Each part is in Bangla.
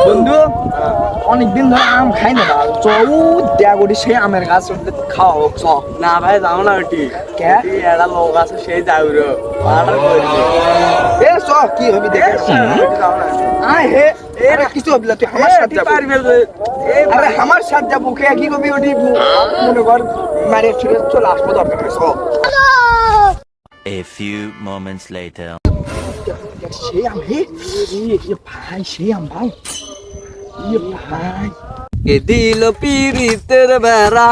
বন্ধু অনেকদিন ধরে আম খাই না চৌ দেয়া করি সেই আমের গাছ খাওয়া হোক চ না ভাই যাও না ওটি কে একটা লোক আছে সেই যাও রে অর্ডার করবি এ চ কি হবি দেখে আয় হে এরা কিছু হবি না তুই আমার সাথে যাবি পারবে আরে আমার সাথে যাবো কে কি করবি ওটি মনে কর মারে ছুড়ে চলে আসবো দরকার নেই চ A few moments later. সেই আম হে ভাই সেই আম ভাই ভাই এ দিল পিরিতের বেড়া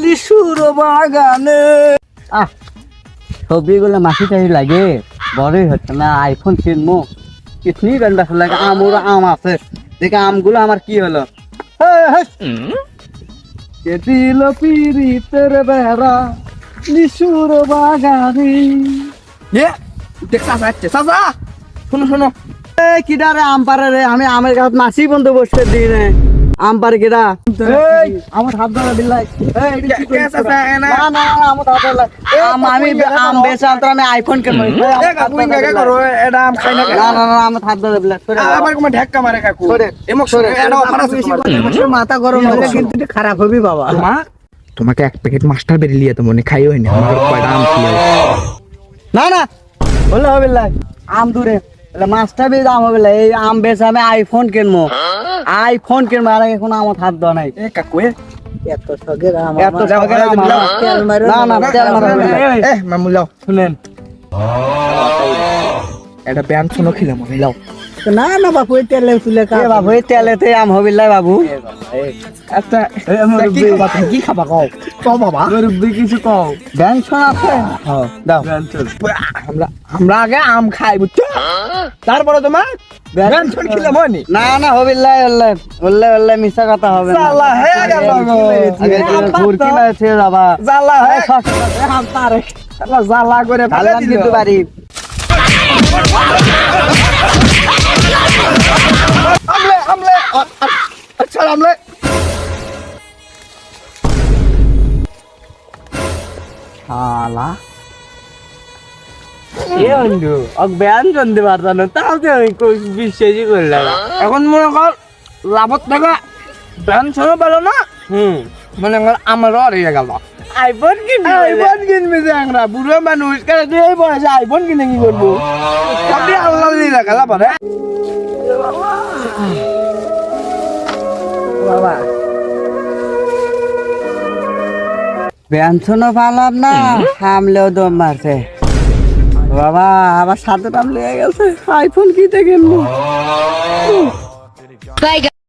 লিশুর বাগানে ছবিগুলো মাটি টাই লাগে বড়ই হচ্ছে না আইফোন কিনবো কিতনি গন্ডা লাগে আমর আম আছে দেখে আমগুলো আমার কি হলো কে দিল পিরিতের বেড়া লিশুর বাগানে এ দেখ চাচা আসছে চাচা শোনো শোনো কিডারে আম পারে রে আমি আমের গাছ মাছি বন্ধ বসতে দিই রে আম পারে কিডা আমার হাত ধরা বিল্লাই কে চাচা এনা না না আমার হাত ধরা আমি আম বেচাম তো আমি আইফোন কেন এ কাকু ইঙ্গা করো এটা আম খাই না না না না আমার হাত ধরা বিল্লাই আবার কোন ঢাক্কা মারে কাকু এমক সরে এটা অফার আছে তোমার মাথা গরম হলে কিন্তু খারাপ হবি বাবা তোমাকে এক প্যাকেট মাস্টার বেরি লিয়ে তো মনে খাইও হয়নি আমার কয়টা আম খেয়ে না না বললে হবে লাই আম দূরে মাছটা বেশ আম হবে এই আম বেশ আমি আইফোন কিনবো আইফোন কিনবো আর এখন আমার হাত দেওয়া নাই এ কাকু এত শখের আম এত শখের আম না না তেল মারো এ মামু লাও শুনেন এটা প্যান শুনো খেলে মনে লাও না না বাবু তেলে তুলে কা বাবু তেলেতে আম হবে লাই বাবু আচ্ছা কি খাবা কি খাবা কও কও বাবা গরিবি কিছু কও ব্যঞ্জন আছে হ্যাঁ দাও আমরা আগে আম খাই বুঝছো তারপরে তোমার ব্যঞ্জন খেলে মনি না না হবে লাই আল্লাহ বললে বললে মিছা কথা হবে না সালা হে গেল আগে ঘুরকি লাইছে বাবা জালা হে হাম পারে সালা জালা করে ফেলে ভালো দিল কিন্তু বাড়ি আমলে আমলে আচ্ছা আমলে শালা এ বন্ধু অক ব্যঞ্জন দিতে পারতাম না তাও তো বিশ্বাসই করলাম এখন মনে কর লাভত টাকা ব্যঞ্জনও পেলো না মনে কর আমারও হারিয়ে গেল আইফোন কিনবি আইফোন কিনবি যে আমরা বুড়ো মানুষ কেন তুই এই বয়সে আইফোন কিনে কি করবো সবই আল্লাহ দিলা গেলা পরে বাবা ব্যঞ্জনও পালাম না হামলেও দম মারছে বাবা আমার সাথে টাম লেগে গেছে আইফোন কিনতে কিনবো